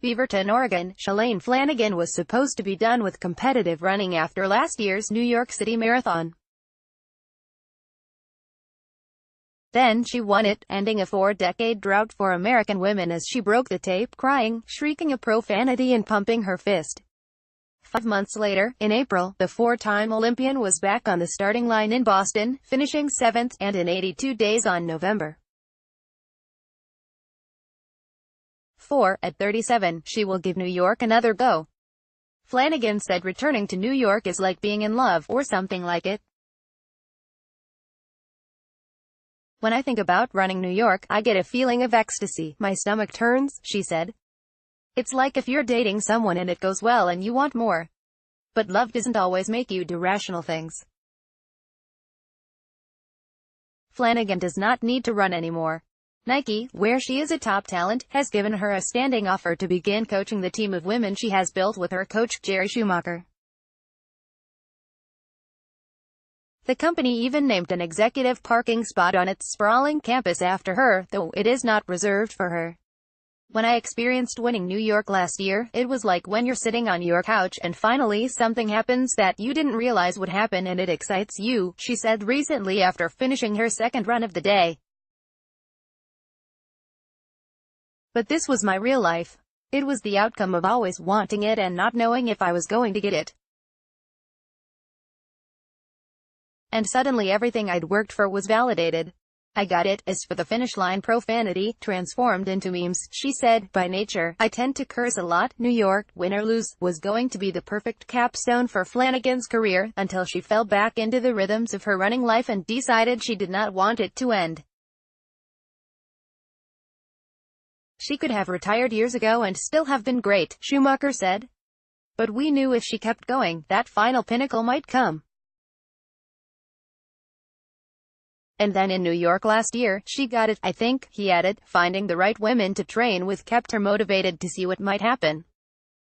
Beaverton, Oregon, Shalane Flanagan was supposed to be done with competitive running after last year's New York City Marathon. Then she won it, ending a 4-decade drought for American women as she broke the tape, crying, shrieking a profanity and pumping her fist. 5 months later, in April, the 4-time Olympian was back on the starting line in Boston, finishing 7th, and in 82 days on November 4, at 37, she will give New York another go. Flanagan said returning to New York is like being in love, or something like it. When I think about running New York, I get a feeling of ecstasy. My stomach turns, she said. It's like if you're dating someone and it goes well and you want more. But love doesn't always make you do rational things. Flanagan does not need to run anymore. Nike, where she is a top talent, has given her a standing offer to begin coaching the team of women she has built with her coach, Jerry Schumacher. The company even named an executive parking spot on its sprawling campus after her, though it is not reserved for her. When I experienced winning New York last year, it was like when you're sitting on your couch and finally something happens that you didn't realize would happen and it excites you, she said recently after finishing her second run of the day. But this was my real life. It was the outcome of always wanting it and not knowing if I was going to get it. And suddenly everything I'd worked for was validated. I got it. As for the finish line profanity, transformed into memes, she said, by nature, I tend to curse a lot. New York, win or lose, was going to be the perfect capstone for Flanagan's career, until she fell back into the rhythms of her running life and decided she did not want it to end. She could have retired years ago and still have been great, Schumacher said. But we knew if she kept going, that final pinnacle might come. And then in New York last year, she got it. I think, he added, finding the right women to train with kept her motivated to see what might happen.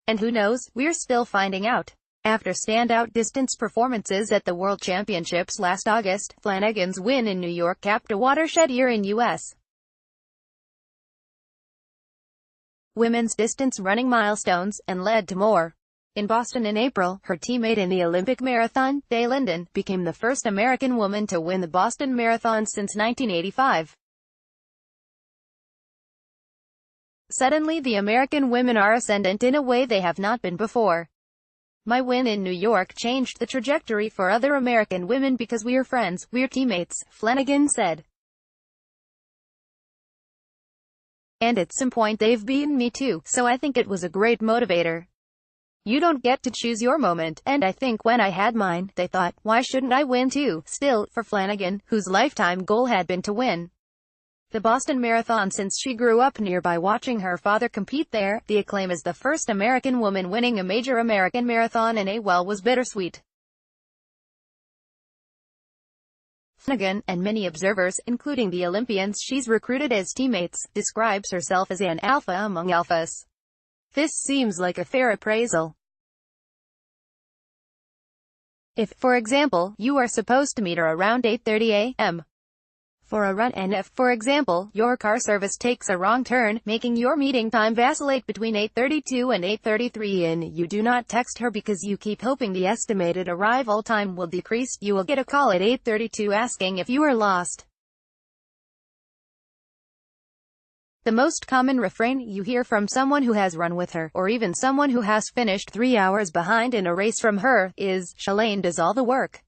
And who knows, we're still finding out. After standout distance performances at the World Championships last August, Flanagan's win in New York capped a watershed year in U.S. women's distance running milestones, and led to more. In Boston in April, her teammate in the Olympic marathon, Day Linden, became the first American woman to win the Boston Marathon since 1985. Suddenly the American women are ascendant in a way they have not been before. My win in New York changed the trajectory for other American women because we're friends, we're teammates, Flanagan said. And at some point they've beaten me too, so I think it was a great motivator. You don't get to choose your moment, and I think when I had mine, they thought, why shouldn't I win too? Still, for Flanagan, whose lifetime goal had been to win the Boston Marathon since she grew up nearby watching her father compete there, the acclaim as the first American woman winning a major American marathon in a well was bittersweet. Flanagan, and many observers, including the Olympians she's recruited as teammates, describes herself as an alpha among alphas. This seems like a fair appraisal. If, for example, you are supposed to meet her around 8:30 a.m. for a run, and if, for example, your car service takes a wrong turn, making your meeting time vacillate between 8:32 and 8:33 and you do not text her because you keep hoping the estimated arrival time will decrease, you will get a call at 8:32 asking if you are lost. The most common refrain you hear from someone who has run with her, or even someone who has finished 3 hours behind in a race from her, is, Shalane does all the work.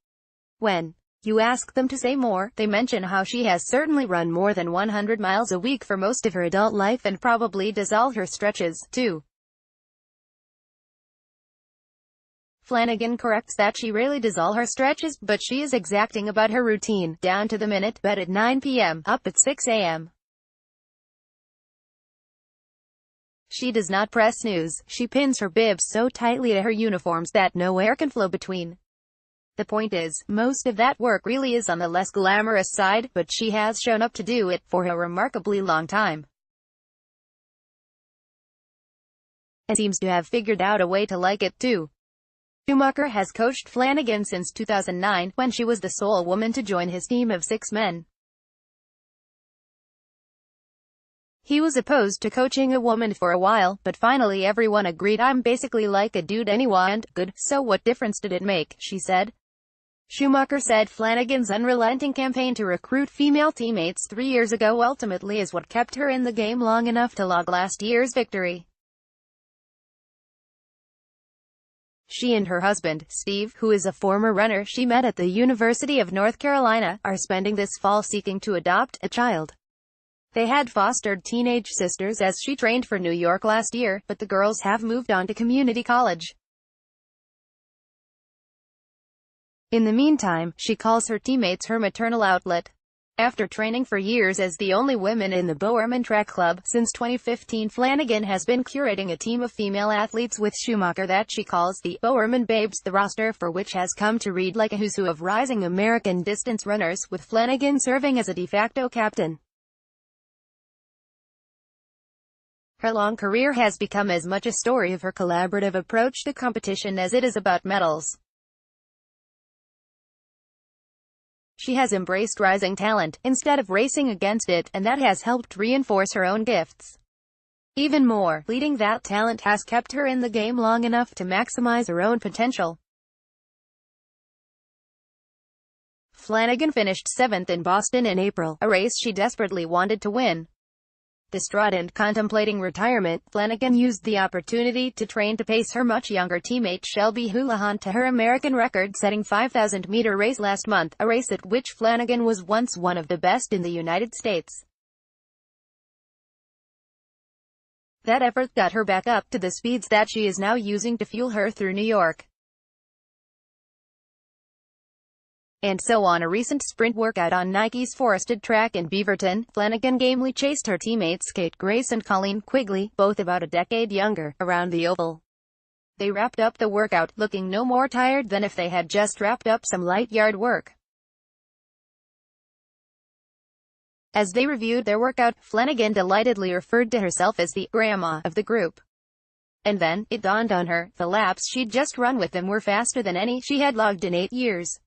When you ask them to say more, they mention how she has certainly run more than 100 miles a week for most of her adult life and probably does all her stretches, too. Flanagan corrects that she rarely does all her stretches, but she is exacting about her routine, down to the minute, bed at 9 p.m., up at 6 a.m. She does not press snooze. She pins her bibs so tightly to her uniforms that no air can flow between. The point is, most of that work really is on the less glamorous side, but she has shown up to do it for a remarkably long time. And seems to have figured out a way to like it too. Schumacher has coached Flanagan since 2009, when she was the sole woman to join his team of 6 men. He was opposed to coaching a woman for a while, but finally everyone agreed. I'm basically like a dude anyway, and good, so what difference did it make, she said. Schumacher said Flanagan's unrelenting campaign to recruit female teammates 3 years ago ultimately is what kept her in the game long enough to log last year's victory. She and her husband, Steve, who is a former runner she met at the University of North Carolina, are spending this fall seeking to adopt a child. They had fostered teenage sisters as she trained for New York last year, but the girls have moved on to community college. In the meantime, she calls her teammates her maternal outlet. After training for years as the only woman in the Bowerman Track Club, since 2015 Flanagan has been curating a team of female athletes with Schumacher that she calls the Bowerman Babes, the roster for which has come to read like a who's who of rising American distance runners, with Flanagan serving as a de facto captain. Her long career has become as much a story of her collaborative approach to competition as it is about medals. She has embraced rising talent, instead of racing against it, and that has helped reinforce her own gifts. Even more, leading that talent has kept her in the game long enough to maximize her own potential. Flanagan finished 7th in Boston in April, a race she desperately wanted to win. Distraught and contemplating retirement, Flanagan used the opportunity to train to pace her much younger teammate Shelby Houlihan to her American record-setting 5,000-meter race last month, a race at which Flanagan was once one of the best in the United States. That effort got her back up to the speeds that she is now using to fuel her through New York. And so on a recent sprint workout on Nike's forested track in Beaverton, Flanagan gamely chased her teammates Kate Grace and Colleen Quigley, both about a decade younger, around the oval. They wrapped up the workout, looking no more tired than if they had just wrapped up some light yard work. As they reviewed their workout, Flanagan delightedly referred to herself as the grandma of the group. And then, it dawned on her, the laps she'd just run with them were faster than any she had logged in 8 years.